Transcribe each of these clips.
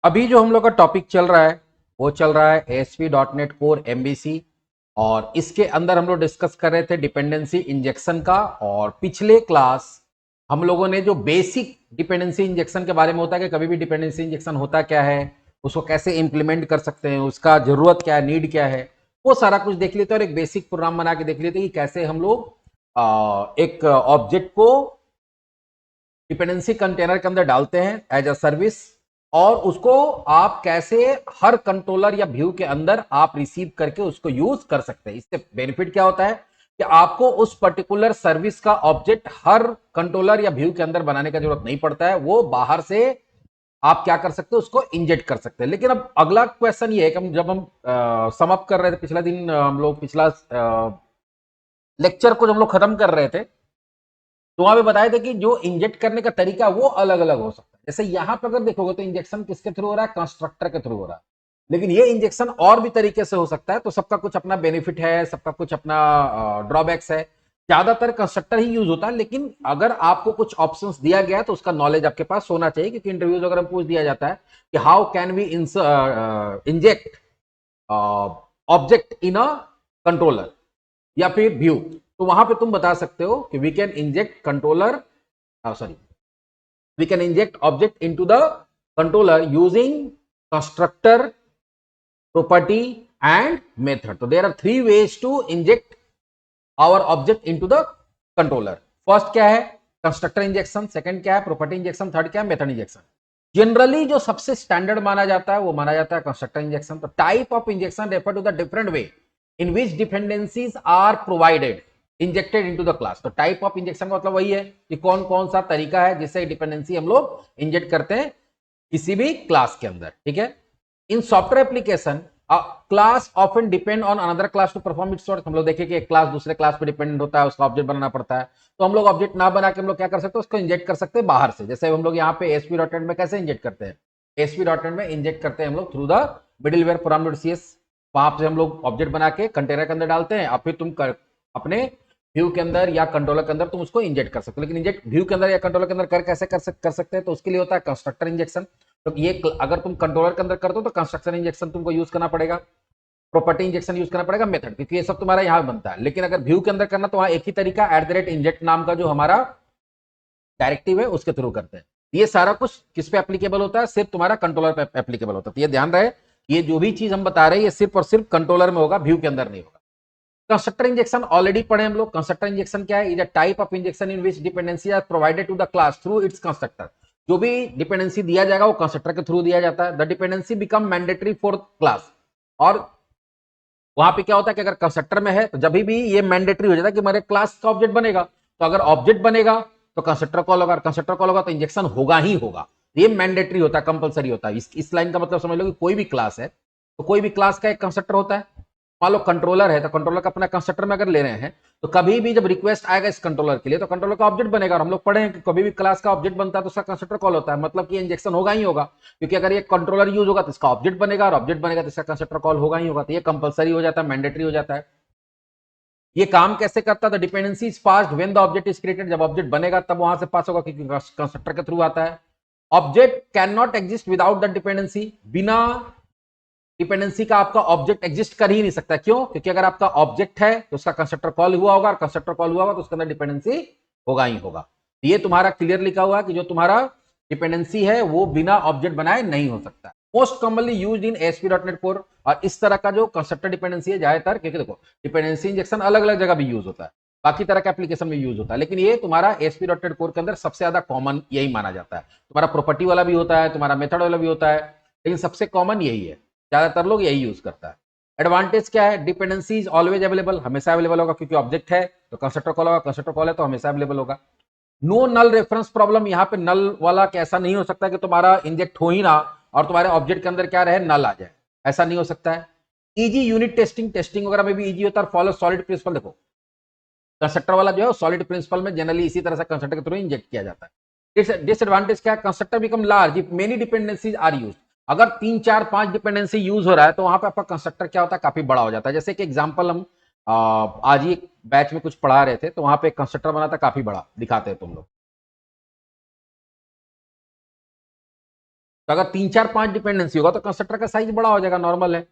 अभी जो हम लोग का टॉपिक चल रहा है वो चल रहा है ASP.NET कोर MVC। और इसके अंदर हम लोग डिस्कस कर रहे थे डिपेंडेंसी इंजेक्शन का। और पिछले क्लास हम लोगों ने जो बेसिक डिपेंडेंसी इंजेक्शन के बारे में होता है कि कभी भी डिपेंडेंसी इंजेक्शन होता क्या है, उसको कैसे इंप्लीमेंट कर सकते हैं, उसका जरूरत क्या है, नीड क्या है, वो सारा कुछ देख लेते और एक बेसिक प्रोग्राम बना के देख लेते कि कैसे हम लोग एक ऑब्जेक्ट को डिपेंडेंसी कंटेनर के अंदर डालते हैं एज अ सर्विस, और उसको आप कैसे हर कंट्रोलर या व्यू के अंदर आप रिसीव करके उसको यूज कर सकते हैं। इससे बेनिफिट क्या होता है कि आपको उस पर्टिकुलर सर्विस का ऑब्जेक्ट हर कंट्रोलर या व्यू के अंदर बनाने का जरूरत नहीं पड़ता है, वो बाहर से आप क्या कर सकते हो, उसको इंजेक्ट कर सकते हैं। लेकिन अब अगला क्वेश्चन ये है कि जब हम सम अप कर रहे थे पिछला दिन, हम लोग पिछला लेक्चर को जब हम लोग खत्म कर रहे थे तो वहां पे बताए थे कि जो इंजेक्ट करने का तरीका वो अलग अलग हो सकता है। जैसे यहां पर अगर देखोगे तो इंजेक्शन किसके थ्रू हो रहा है, कंस्ट्रक्टर के थ्रू हो रहा है। लेकिन ये इंजेक्शन और भी तरीके से हो सकता है, तो सबका कुछ अपना बेनिफिट है, सबका कुछ अपना ड्रॉबैक्स है। ज्यादातर कंस्ट्रक्टर ही यूज होता है, लेकिन अगर आपको कुछ ऑप्शंस दिया गया है तो उसका नॉलेज आपके पास होना चाहिए, क्योंकि इंटरव्यूज अगर पूछ दिया जाता है कि how can we inject object in a controller या फिर व्यू, तो वहां पे तुम बता सकते हो कि we can inject controller, sorry, we can inject object into the controller using constructor, property and method. So there are three ways to inject our object into the controller. First क्या है, कंस्ट्रक्टर इंजेक्शन, सेकंड क्या है, property injection, third क्या है, method injection. Generally जो सबसे standard माना जाता है वो माना जाता है कंस्ट्रक्टर इंजेक्शन। तो type of injection refer to the different way in which dependencies are provided injected into the class. तो टाइप ऑफ इंजेक्शन का मतलब वही है कि कौन कौन सा तरीका है जिससे डिपेंडेंसी हम लोग इंजेक्ट करते हैं किसी भी क्लास के अंदर। ठीक है, in software application class often depend on another class to perform its work. हम लोग देखें कि एक क्लास दूसरे क्लास पे डिपेंडेंट होता है, उसका ऑब्जेक्ट बनाना पड़ता है। तो हम लोग ऑब्जेक्ट ना बना के हम लोग क्या कर सकते हैं, उसको इंजेक्ट कर सकते हैं बाहर से। जैसे हम लोग यहाँ पे ASP.NET में कैसे इंजेक्ट करते हैं, ASP.NEट में इंजेक्ट करते हैं हम लोग थ्रू द मिडिलवेयर program.cs। वहां से हम लोग ऑब्जेक्ट बना के कंटेनर के अंदर डालते हैं, और फिर तुम अपने व्यू के अंदर या कंट्रोलर के अंदर तुम उसको इंजेक्ट कर सकते हो। लेकिन इंजेक्ट व्यू के अंदर या कंट्रोलर के अंदर कैसे कर सकते हैं, तो उसके लिए होता है कंस्ट्रक्टर इंजेक्शन। तो ये अगर तुम कंट्रोलर के अंदर करते हो तो कंस्ट्रक्शन इंजेक्शन तुमको यूज करना पड़ेगा, प्रॉपर्टी इंजेक्शन यूज करना पड़ेगा, मेथड, क्योंकि ये सब तुम्हारा यहां बनता है। लेकिन अगर व्यू के अंदर करना तो वहां एक ही तरीका @inject नाम का जो हमारा डायरेक्टिव है उसके थ्रू करते हैं। ये सारा कुछ किस पे एप्लीकेबल होता है, सिर्फ तुम्हारा कंट्रोलर पे एप्लीकेबल होता है। तो ये ध्यान रहे, ये जो भी चीज हम बता रहे हैं ये सिर्फ और सिर्फ कंट्रोलर में होगा, व्यू के अंदर नहीं होगा। कंस्ट्रक्टर इंजेक्शन ऑलरेडी पढ़े हम लोग। कंस्ट्रक्टर इंजेक्शन क्या है, is a type of injection in which dependency are provided to the class through its constructor. जो भी डिपेंडेंसी दिया जाएगा वो कंस्ट्रक्टर के थ्रू दिया जाता है। The dependency become mandatory for class. और वहां पे क्या होता है कि अगर कंस्ट्रक्टर में है तो जब भी ये मैंडेटरी हो जाता है कि मेरे क्लास का ऑब्जेक्ट बनेगा, तो अगर ऑब्जेक्ट बनेगा तो कंस्ट्रक्टर कॉल होगा, कंस्ट्रक्टर कॉल होगा तो इंजेक्शन होगा ही होगा। ये मैंडेटरी होता है, कंपलसरी होता है। इस लाइन का मतलब समझ लो कि कोई भी क्लास है तो कोई भी क्लास का एक कंस्ट्रक्टर होता है। मान लो कंट्रोलर है तो कंट्रोलर का अपना कंस्ट्रक्टर में अगर ले रहे हैं तो कभी भी जब रिक्वेस्ट आएगा इस कंट्रोलर के लिए तो कंट्रोलर का ऑब्जेक्ट बनेगा। और हम लोग पढ़े हैं कि कभी भी क्लास का ऑब्जेक्ट बनता है तो उसका कंस्ट्रक्टर कॉल होता है, मतलब कि इंजेक्शन होगा ही होगा। क्योंकि अगर ये कंट्रोलर यूज होगा तो इसका ऑब्जेक्ट बनेगा, और ऑब्जेक्ट बनेगा तो इसका कंस्ट्रक्टर कॉल होगा ही होगा। तो ये कंपलसरी हो जाता है, मैंडेटरी हो जाता है। ये काम कैसे करता है, dependency is passed when the object is created. जब ऑब्जेक्ट बनेगा तब वहां से पास होगा, क्योंकि कंस्ट्रक्टर के थ्रू आता है। Object can not exist without the dependency. बिना डिपेंडेंसी का आपका ऑब्जेक्ट एग्जिस्ट कर ही नहीं सकता। क्यों? क्योंकि अगर आपका ऑब्जेक्ट है तो उसका कंस्ट्रक्टर कॉल हुआ होगा, और कंस्ट्रक्टर कॉल हुआ होगा तो उसके अंदर डिपेंडेंसी होगा ही होगा। ये तुम्हारा क्लियर लिखा हुआ है कि जो तुम्हारा डिपेंडेंसी है वो बिना ऑब्जेक्ट बनाए नहीं हो सकता। Most commonly used in ASP.NET core. और इस तरह का जो कंस्ट्रक्टर डिपेंडेंसी है ज्यादातर, क्योंकि देखो डिपेंडेंसी इंजेक्शन अलग अलग जगह भी यूज होता है, बाकी तरह के एप्लीकेशन में यूज होता है, लेकिन ये तुम्हारा ASP.NET कोर के अंदर सबसे ज्यादा कॉमन यही माना जाता है। तुम्हारा प्रॉपर्टी वाला भी होता है, तुम्हारा मेथड वाला भी होता है, लेकिन सबसे कॉमन यही है, ज्यादातर लोग यही यूज करता है। एडवांटेज क्या है, डिपेंडेंसी इज ऑलवेज अवेलेबल, हमेशा अवेलेबल होगा, क्योंकि ऑब्जेक्ट है तो कंस्ट्रक्टर कॉल होगा, कंस्ट्रक्टर कॉल है तो हमेशा अवेलेबल होगा। नो नल रेफरेंस प्रॉब्लम। यहाँ पे नल वाला कैसा नहीं हो सकता कि तुम्हारा इंजेक्ट हो ही ना और तुम्हारे ऑब्जेक्ट के अंदर क्या रहे, नल आ जाए, ऐसा नहीं हो सकता है। इजी यूनिट टेस्टिंग, टेस्टिंग वगैरह में भी इजी होता है। Follow solid principle. देखो कंस्ट्रक्टर वाला जो है सॉलिड प्रिंसिपल में जनरली इसी तरह से कंस्ट्रक्टर के थ्रू इंजेक्ट किया जाता है। डिसएडवांटेज क्या है, constructor become large if many dependencies are use. अगर 3 4 5 डिपेंडेंसी यूज हो रहा है तो वहां पे आपका कंस्ट्रक्टर क्या होता है, काफी बड़ा हो जाता है। जैसे कि एग्जांपल हम आज ही बैच में कुछ पढ़ा रहे थे, तो वहां पे कंस्ट्रक्टर बना था काफी बड़ा, दिखाते हैं तुम लोग। तो अगर 3 4 5 डिपेंडेंसी होगा तो कंस्ट्रक्टर का साइज बड़ा हो जाएगा, नॉर्मल है।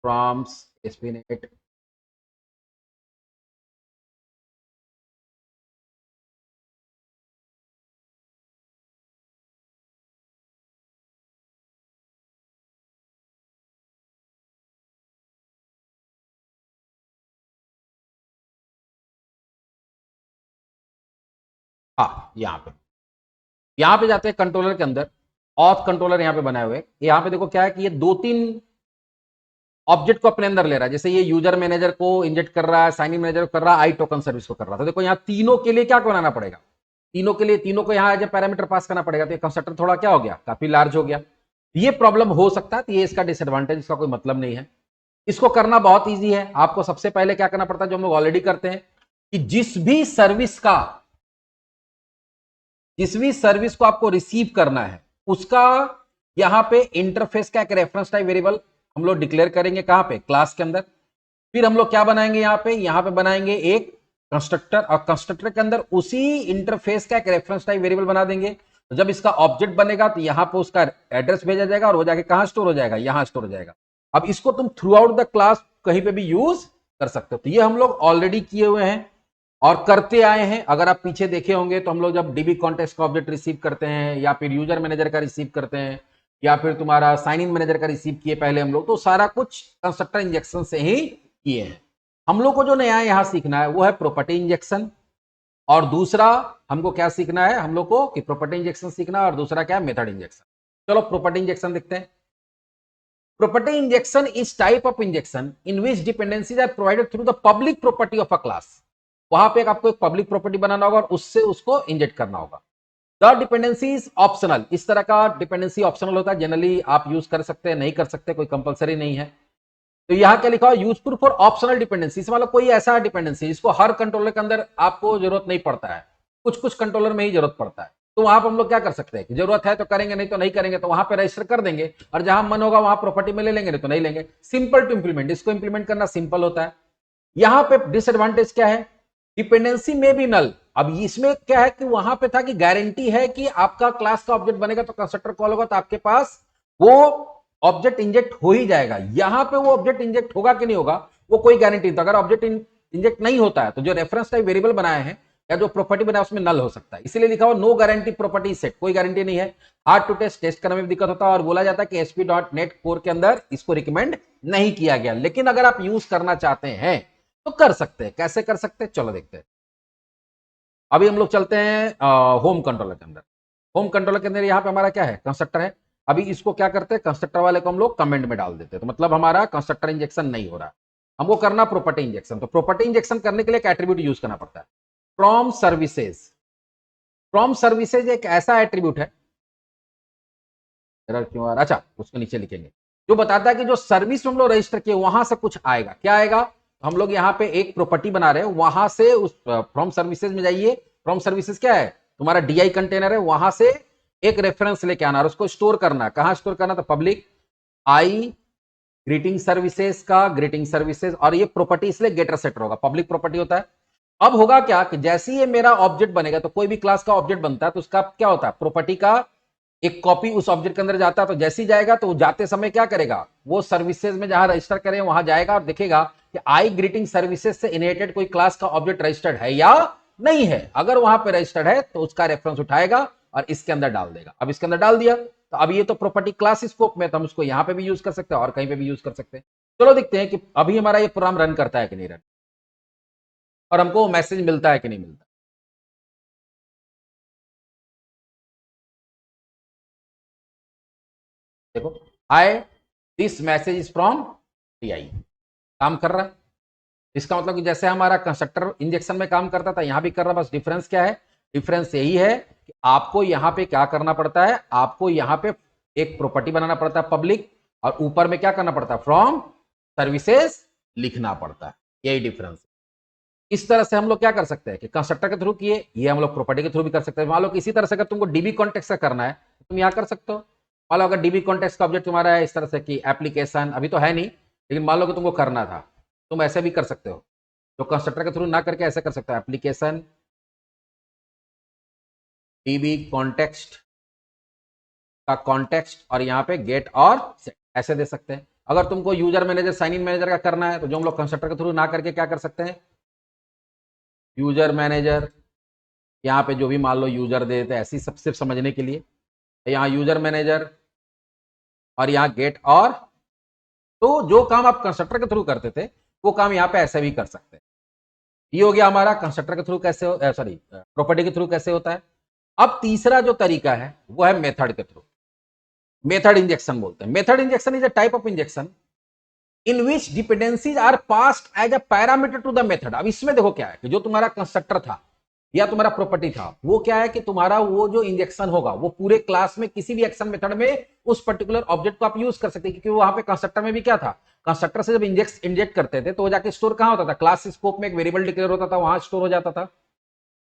फ्रॉम्स एस्पिनेट हाँ, यहाँ पे जाते हैं कंट्रोलर के अंदर। ऑथ कंट्रोलर यहाँ पे बनाए हुए, यहाँ पे देखो क्या है कि ये 2 3 ऑब्जेक्ट को अपने अंदर ले रहा है। जैसे ये यूजर मैनेजर को इंजेक्ट कर रहा है, साइन इन मैनेजर को कर रहा है, आई टोकन सर्विस को कर रहा था। देखो यहाँ तीनों के लिए क्या बनाना पड़ेगा, तीनों के लिए तीनों को यहाँ एज ए पैरामीटर पास करना पड़ेगा। तो ये कंस्ट्रक्टर थोड़ा क्या हो गया, काफी लार्ज हो गया। ये प्रॉब्लम हो सकता है, तो ये इसका डिसएडवांटेज, इसका कोई मतलब नहीं है। इसको करना बहुत ईजी है। आपको सबसे पहले क्या करना पड़ता है, जो हम लोग ऑलरेडी करते हैं, कि जिस भी सर्विस को आपको रिसीव करना है उसका यहां पे इंटरफेस का एक रेफरेंस टाइप वेरिएबल हम लोग डिक्लेयर करेंगे। कहां पे, क्लास के अंदर। फिर हम लोग क्या बनाएंगे, यहां पे बनाएंगे एक कंस्ट्रक्टर, और कंस्ट्रक्टर के अंदर उसी इंटरफेस का एक रेफरेंस टाइप वेरिएबल बना देंगे। तो जब इसका ऑब्जेक्ट बनेगा तो यहां पे उसका एड्रेस भेजा जाएगा और वो जाके कहां स्टोर हो जाएगा, यहां स्टोर हो जाएगा। अब इसको तुम थ्रू आउट द क्लास कहीं पे भी यूज कर सकते हो। तो ये हम लोग ऑलरेडी किए हुए हैं और करते आए हैं। अगर आप पीछे देखे होंगे तो हम लोग जब डीबी कॉन्टेक्स्ट का ऑब्जेक्ट रिसीव करते हैं, या फिर यूजर मैनेजर का रिसीव करते हैं, या फिर तुम्हारा साइन इन मैनेजर का रिसीव किए पहले हम लोग, तो सारा कुछ कंस्ट्रक्टर इंजेक्शन से ही किए हैं। हम लोग को जो नया यहां सीखना है वो है प्रॉपर्टी इंजेक्शन, और दूसरा हमको क्या सीखना है, हम लोग को कि प्रॉपर्टी इंजेक्शन सीखना है, और दूसरा क्या है, मेथड इंजेक्शन। चलो प्रॉपर्टी इंजेक्शन देखते हैं। Property injection is type of injection in which dependencies are provided through the public property of a class. वहां पे आपको एक पब्लिक प्रॉपर्टी बनाना होगा और उससे उसको इंजेक्ट करना होगा। द डिपेंडेंसी इज ऑप्शनल, इस तरह का डिपेंडेंसी ऑप्शनल होता है। जनरली आप यूज कर सकते हैं, नहीं कर सकते, कोई कंपलसरी नहीं है। तो यहां क्या लिखा हुआ, यूजफुल फॉर ऑप्शनल डिपेंडेंसी। मतलब कोई ऐसा डिपेंडेंसी जिसको हर कंट्रोलर के अंदर आपको जरूरत नहीं पड़ता है, कुछ कुछ कंट्रोलर में ही जरूरत पड़ता है। तो वहां पर हम लोग क्या कर सकते हैं कि जरूरत है तो करेंगे, नहीं तो नहीं करेंगे, तो वहां पे रजिस्टर कर देंगे, और जहां मन होगा वहां प्रॉपर्टी में ले लेंगे, नहीं तो नहीं लेंगे। सिंपल टू इंप्लीमेंट, इसको इंप्लीमेंट करना सिंपल होता है। यहां पे डिसएडवांटेज क्या है, डिपेंडेंसी में भी नल। अब इसमें क्या है कि वहां पे था कि गारंटी है कि आपका क्लास का ऑब्जेक्ट बनेगा तो कंस्ट्रक्टर कॉल होगा तो आपके पास वो ऑब्जेक्ट इंजेक्ट हो ही जाएगा। यहां पे वो ऑब्जेक्ट इंजेक्ट होगा कि नहीं होगा वो कोई गारंटी नहीं। तो अगर ऑब्जेक्ट इंजेक्ट नहीं होता है तो जो रेफरेंस टाइप वेरिएबल बनाए हैं या जो प्रॉपर्टी बनाया उसमें नल हो सकता है। इसलिए लिखा हुआ नो गारंटी प्रॉपर्टी सेट, कोई गारंटी नहीं है। हार्ड टू टेस्ट करने में भी दिक्कत होता है, और बोला जाता है कि ASP.NET कोर के अंदर इसको रिकमेंड नहीं किया गया। लेकिन अगर आप यूज करना चाहते हैं तो कर सकते हैं। कैसे कर सकते हैं, चलो देखते हैं। अभी हम लोग चलते हैं होम कंट्रोलर के अंदर। होम कंट्रोलर के अंदर यहाँ पे हमारा क्या है, कंस्ट्रक्टर है। अभी इसको क्या करते हैं, कंस्ट्रक्टर वाले को हम लोग कमेंट में डाल देते हैं। तो मतलब हमारा कंस्ट्रक्टर इंजेक्शन नहीं हो रहा है, हमको करना प्रॉपर्टी इंजेक्शन। तो प्रॉपर्टी इंजेक्शन करने के लिए एक एट्रीब्यूट यूज करना पड़ता है, फ्रॉम सर्विसेज। फ्रॉम सर्विसेज एक ऐसा एट्रीब्यूट है, अच्छा उसको नीचे लिखेंगे, जो बताता है कि जो सर्विस हम लोग रजिस्टर किए वहां से कुछ आएगा। क्या आएगा, हम लोग यहाँ पे एक प्रॉपर्टी बना रहे हैं, वहां से उस फ्रॉम सर्विसेज में जाइए। फ्रॉम सर्विसेज क्या है, तुम्हारा DI कंटेनर है, वहां से एक रेफरेंस लेके आना और उसको स्टोर करना। कहां स्टोर करना, तो पब्लिक आई ग्रीटिंग सर्विसेज का ग्रीटिंग सर्विसेज, और ये प्रॉपर्टी इसलिए गेटर सेटर होगा, पब्लिक प्रॉपर्टी होता है। अब होगा क्या कि जैसे ही ये मेरा ऑब्जेक्ट बनेगा, तो कोई भी क्लास का ऑब्जेक्ट बनता है तो उसका क्या होता है, प्रॉपर्टी का एक कॉपी उस ऑब्जेक्ट के अंदर जाता है। तो जैसे ही जाएगा तो जाते समय क्या करेगा, वो सर्विसेज में जहां रजिस्टर करें वहां जाएगा और देखेगा कि आई ग्रीटिंग सर्विसेज से इनहेरिटेड कोई क्लास का ऑब्जेक्ट रजिस्टर्ड है या नहीं है। अगर वहां पे रजिस्टर्ड है तो उसका रेफरेंस उठाएगा और इसके अंदर डाल देगा। अब इसके अंदर डाल दिया तो अब ये तो प्रॉपर्टी क्लास स्कोप में, तो हम उसको यहां पे भी यूज कर सकते हैं और कहीं पे भी यूज कर सकते हैं। चलो देखते हैं कि अभी हमारा ये प्रोग्राम रन करता है कि नहीं रन, और हमको मैसेज मिलता है कि नहीं मिलता। देखो, hi this message is from DI, काम कर रहा है। इसका मतलब कि जैसे हमारा कंस्ट्रक्टर इंजेक्शन में काम करता था यहां भी कर रहा। बस डिफरेंस क्या है, डिफरेंस यही है कि आपको यहां पे क्या करना पड़ता है, आपको यहां पे एक प्रॉपर्टी बनाना पड़ता है पब्लिक, और ऊपर में क्या करना पड़ता है, फ्रॉम सर्विसेज लिखना पड़ता है। यही डिफरेंस। इस तरह से हम लोग क्या कर सकते हैं कि कंस्ट्रक्टर के थ्रू किए, ये हम लोग प्रॉपर्टी के थ्रू भी कर सकते हैं। मान लो इसी तरह से अगर तुमको DB कॉन्टेक्स्ट का करना है तो तुम यहां कर सकते हो। मान लो अगर DB कॉन्टेक्स्ट का ऑब्जेक्ट तुम्हारा है इस तरह से कि एप्लीकेशन, अभी तो है नहीं, लेकिन मान लो कि तुमको करना था, तुम ऐसे भी कर सकते हो। तो कंस्ट्रक्टर के थ्रू ना करके ऐसे कर सकते हो, एप्लीकेशन डीबी कॉन्टेक्स्ट का कॉन्टेक्स्ट और यहाँ पे गेट और सेट ऐसे दे सकते हैं। अगर तुमको user manager sign in manager का करना है तो जो हम लोग कंस्ट्रक्टर के थ्रू ना करके क्या कर सकते हैं, यूजर मैनेजर, यहाँ पे जो भी मान लो यूजर दे देते हैं, ऐसी सब सिर्फ समझने के लिए, यहाँ यूजर मैनेजर और यहाँ गेट और, तो जो काम आप कंस्ट्रक्टर के थ्रू करते थे वो काम यहाँ पे ऐसे भी कर सकते हैं। ये हो गया हमारा कंस्ट्रक्टर के थ्रू कैसे, सॉरी प्रॉपर्टी के थ्रू कैसे होता है। अब तीसरा जो तरीका है वो है मेथड के थ्रू, मेथड इंजेक्शन बोलते हैं। Method injection is a type of injection in which dependencies are passed as a parameter to the method. अब इसमें देखो क्या है कि जो तुम्हारा कंस्ट्रक्टर था या तुम्हारा प्रॉपर्टी था वो क्या है कि तुम्हारा वो जो इंजेक्शन होगा वो पूरे क्लास में किसी भी एक्शन मेथड में उस पर्टिकुलर ऑब्जेक्ट को आप यूज कर सकते हैं, क्योंकि वहां पे कंस्ट्रक्टर में भी क्या था, कंस्ट्रक्टर से जब इंजेक्ट करते थे तो वो जाके स्टोर कहां होता था, क्लास स्कोप में एक वेरिएबल डिक्लेयर होता था, वहां स्टोर हो जाता था।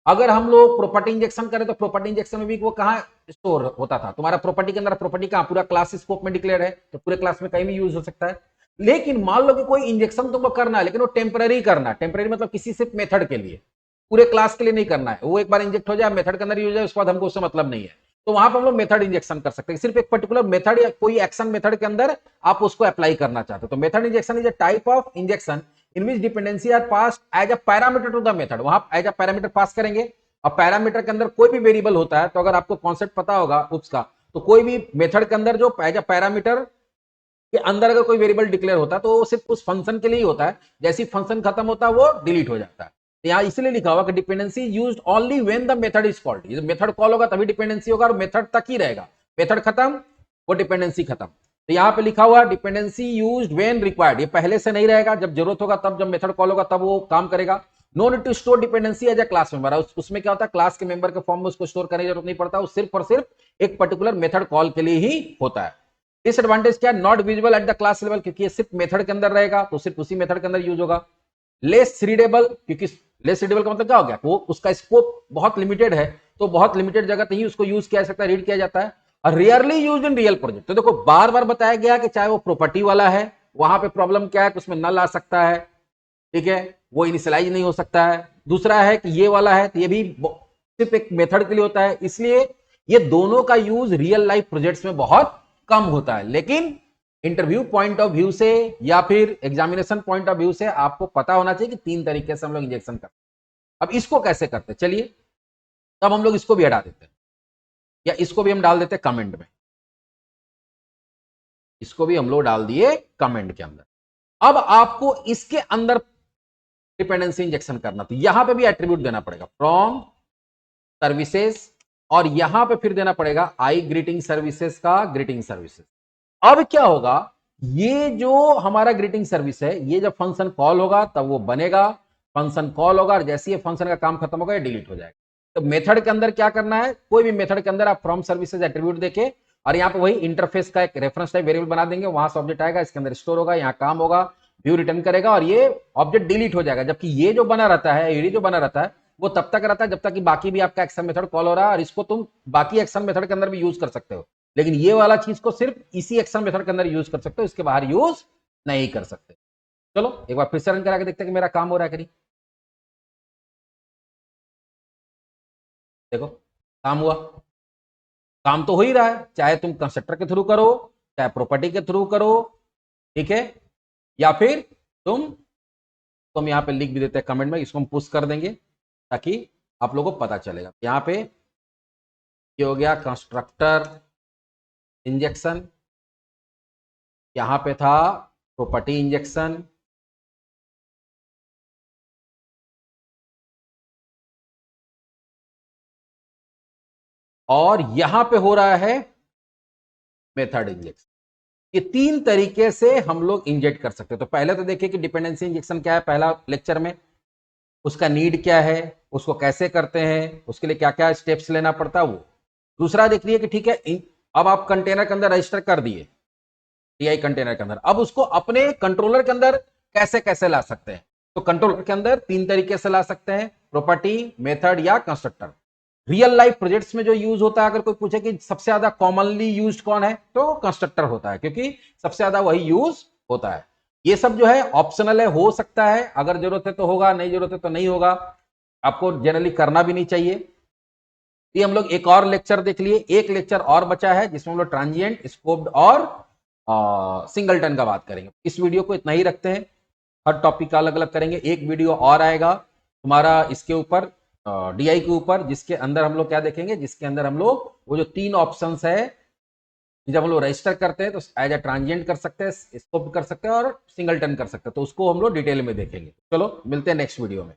अगर हम लोग प्रॉपर्टी इंजेक्शन करें तो प्रॉपर्टी इंजेक्शन में भी वो कहां स्टोर होता था, तुम्हारा प्रॉपर्टी के अंदर, प्रॉपर्टी कहां, पूरा क्लास स्कोप में डिक्लेयर है तो पूरे क्लास में कहीं भी यूज हो सकता है। लेकिन मान लो कि कोई इंजेक्शन तुमको करना है लेकिन वो टेम्पररी करना है, टेम्पररी मतलब किसी सिर्फ मेथड के लिए, पूरे क्लास के लिए नहीं करना है, वो एक बार इंजेक्ट हो जाए मेथड के अंदर यूज है उसके बाद हमको उससे मतलब नहीं है, तो वहां पर हम लोग मेथड इंजेक्शन कर सकते हैं, सिर्फ एक पर्टिकुलर मेथड या कोई एक्शन मेथड के अंदर आप उसको अप्लाई करना चाहते हो। तो method injection is a type of injection in which dependency are pass as a parameter to the method, वहां एज अ पैरामीटर पास करेंगे। अब पैरामीटर के अंदर कोई भी वेरिएबल होता है तो अगर आपको कॉन्सेप्ट पता होगा उसका, तो कोई भी मेथड के अंदर जो एज अ पैरामीटर के अंदर अगर कोई वेरिएबल डिक्लेयर होता है तो वो सिर्फ उस फंक्शन के लिए ही होता है, जैसे फंक्शन खत्म होता है वो डिलीट हो जाता है। तो यहाँ इसलिए लिखा हुआ कि dependency used only when the method is called, ये मेथड कॉल होगा तभी डिपेंडेंसी होगा और मेथड तक ही रहेगा, मेथड खत्म वो डिपेंडेंसी खत्म। तो यहाँ पे लिखा हुआ डिपेंडेंसी यूज्ड व्हेन रिक्वायर्ड, ये पहले से नहीं रहेगा, जब जरूरत होगा तब, जब मेथड कॉल होगा तब वो काम करेगा। No need to store dependency as a class member, उसमें क्या होता है क्लास के मेंबर के फॉर्म में उसको स्टोर करने की जरूरत नहीं पड़ता, वो सिर्फ और सिर्फ एक पर्टिकुलर मेथड कॉल के लिए ही होता है। डिसएडवांटेज क्या, not visible at the class level, क्योंकि ये सिर्फ मेथड के अंदर रहेगा तो सिर्फ उसी मेथड के अंदर यूज होगा। लेस रीडेबल, क्योंकि लेस रीडेबल का मतलब क्या हो गया, वो उसका स्कोप बहुत लिमिटेड है, तो बहुत लिमिटेड जगह ही उसको यूज किया जा सकता है, रीड किया जाता है। और rarely use in real project, तो देखो बार बार बताया गया कि चाहे वो प्रॉपर्टी वाला है वहां पे प्रॉब्लम क्या है कि उसमें नल आ सकता है, ठीक है, वो इनिशियलाइज नहीं हो सकता है। दूसरा है कि ये वाला है तो ये भी सिर्फ एक मेथड के लिए होता है, इसलिए ये दोनों का यूज रियल लाइफ प्रोजेक्ट्स में बहुत कम होता है। लेकिन इंटरव्यू पॉइंट ऑफ व्यू से या फिर एग्जामिनेशन पॉइंट ऑफ व्यू से आपको पता होना चाहिए कि तीन तरीके से हम लोग इंजेक्शन करते हैं। अब इसको कैसे करते हैं, चलिए तब हम लोग इसको भी हटा देते हैं, या इसको भी हम डाल देते हैं कमेंट में, इसको भी हम लोग डाल दिए कमेंट के अंदर। अब आपको इसके अंदर डिपेंडेंसी इंजेक्शन करना, तो यहां पे भी एट्रीब्यूट देना पड़ेगा फ्रॉम सर्विसेज, और यहां पे फिर देना पड़ेगा आई ग्रीटिंग सर्विसेज का ग्रीटिंग सर्विसेज। अब क्या होगा, ये जो हमारा ग्रीटिंग सर्विस है ये जब फंक्शन कॉल होगा तब वो बनेगा, फंक्शन कॉल होगा और जैसे ही फंक्शन का काम खत्म होगा ये डिलीट हो जाएगा। तो मेथड के अंदर क्या करना है, कोई भी मेथड के अंदर आप फ्रॉम सर्विसेज एट्रीब्यूट देके और यहाँ पे वही इंटरफेस का एक रेफरेंस टाइप वेरिएबल बना देंगे, वहां से ऑब्जेक्ट आएगा, इसके अंदर स्टोर होगा, यहाँ काम होगा, व्यू रिटर्न करेगा और ये ऑब्जेक्ट डिलीट हो जाएगा। जबकि ये जो बना रहता है, ये जो बना रहता है वो तब तक रहता है जब तक कि बाकी भी आपका एक्शन मेथड कॉल हो रहा है, और इसको तुम बाकी एक्शन मेथड के अंदर भी यूज कर सकते हो, लेकिन ये वाला चीज को सिर्फ इसी एक्शन मेथड के अंदर यूज कर सकते हो, इसके बाहर यूज नहीं कर सकते। चलो एक बार फिर से रन करा के देखते हैं कि मेरा काम हो रहा है कि नहीं। देखो काम हुआ, काम तो हो ही रहा है, चाहे तुम कंस्ट्रक्टर के थ्रू करो, चाहे प्रॉपर्टी के थ्रू करो, ठीक है, या फिर तुम यहां पे लिख भी देते हैं कमेंट में, इसको हम पुश कर देंगे ताकि आप लोगों को पता चलेगा। यहां पे ये हो गया कंस्ट्रक्टर इंजेक्शन, यहां पे था प्रॉपर्टी इंजेक्शन, और यहां पे हो रहा है मेथड इंजेक्शन। ये तीन तरीके से हम लोग इंजेक्ट कर सकते हैं। तो पहले तो देखिए कि डिपेंडेंसी इंजेक्शन क्या है, पहला लेक्चर में उसका नीड क्या है, उसको कैसे करते हैं, उसके लिए क्या क्या स्टेप्स लेना पड़ता है वो। दूसरा देख लीजिए कि ठीक है अब आप कंटेनर के अंदर रजिस्टर कर दिए, टीआई कंटेनर के अंदर, अब उसको अपने कंट्रोलर के अंदर कैसे कैसे ला सकते हैं। तो कंट्रोलर के अंदर तीन तरीके से ला सकते हैं, प्रॉपर्टी, मेथड या कंस्ट्रक्टर। रियल लाइफ प्रोजेक्ट्स में जो यूज होता है, अगर कोई पूछे कि सबसे ज्यादा कॉमनली यूज्ड कौन है तो कंस्ट्रक्टर होता है, क्योंकि सबसे ज्यादा वही यूज होता है। ये सब जो है ऑप्शनल है, हो सकता है अगर जरूरत है तो होगा, नहीं जरूरत है तो नहीं होगा, आपको जनरली करना भी नहीं चाहिए। ये हम लोग एक और लेक्चर देख लिए, एक लेक्चर और बचा है जिसमें हम लोग ट्रांजिएंट, स्कोप्ड और सिंगलटन का बात करेंगे। इस वीडियो को इतना ही रखते हैं, हर टॉपिक का अलग अलग करेंगे। एक वीडियो और आएगा तुम्हारा इसके ऊपर, डीआई के ऊपर, जिसके अंदर हम लोग क्या देखेंगे, जिसके अंदर हम लोग वो जो 3 ऑप्शंस है, जब हम लोग रजिस्टर करते हैं तो एज अ ट्रांजिएंट कर सकते हैं, स्कोप कर सकते हैं और सिंगलटन कर सकते हैं, तो उसको हम लोग डिटेल में देखेंगे। चलो मिलते हैं नेक्स्ट वीडियो में।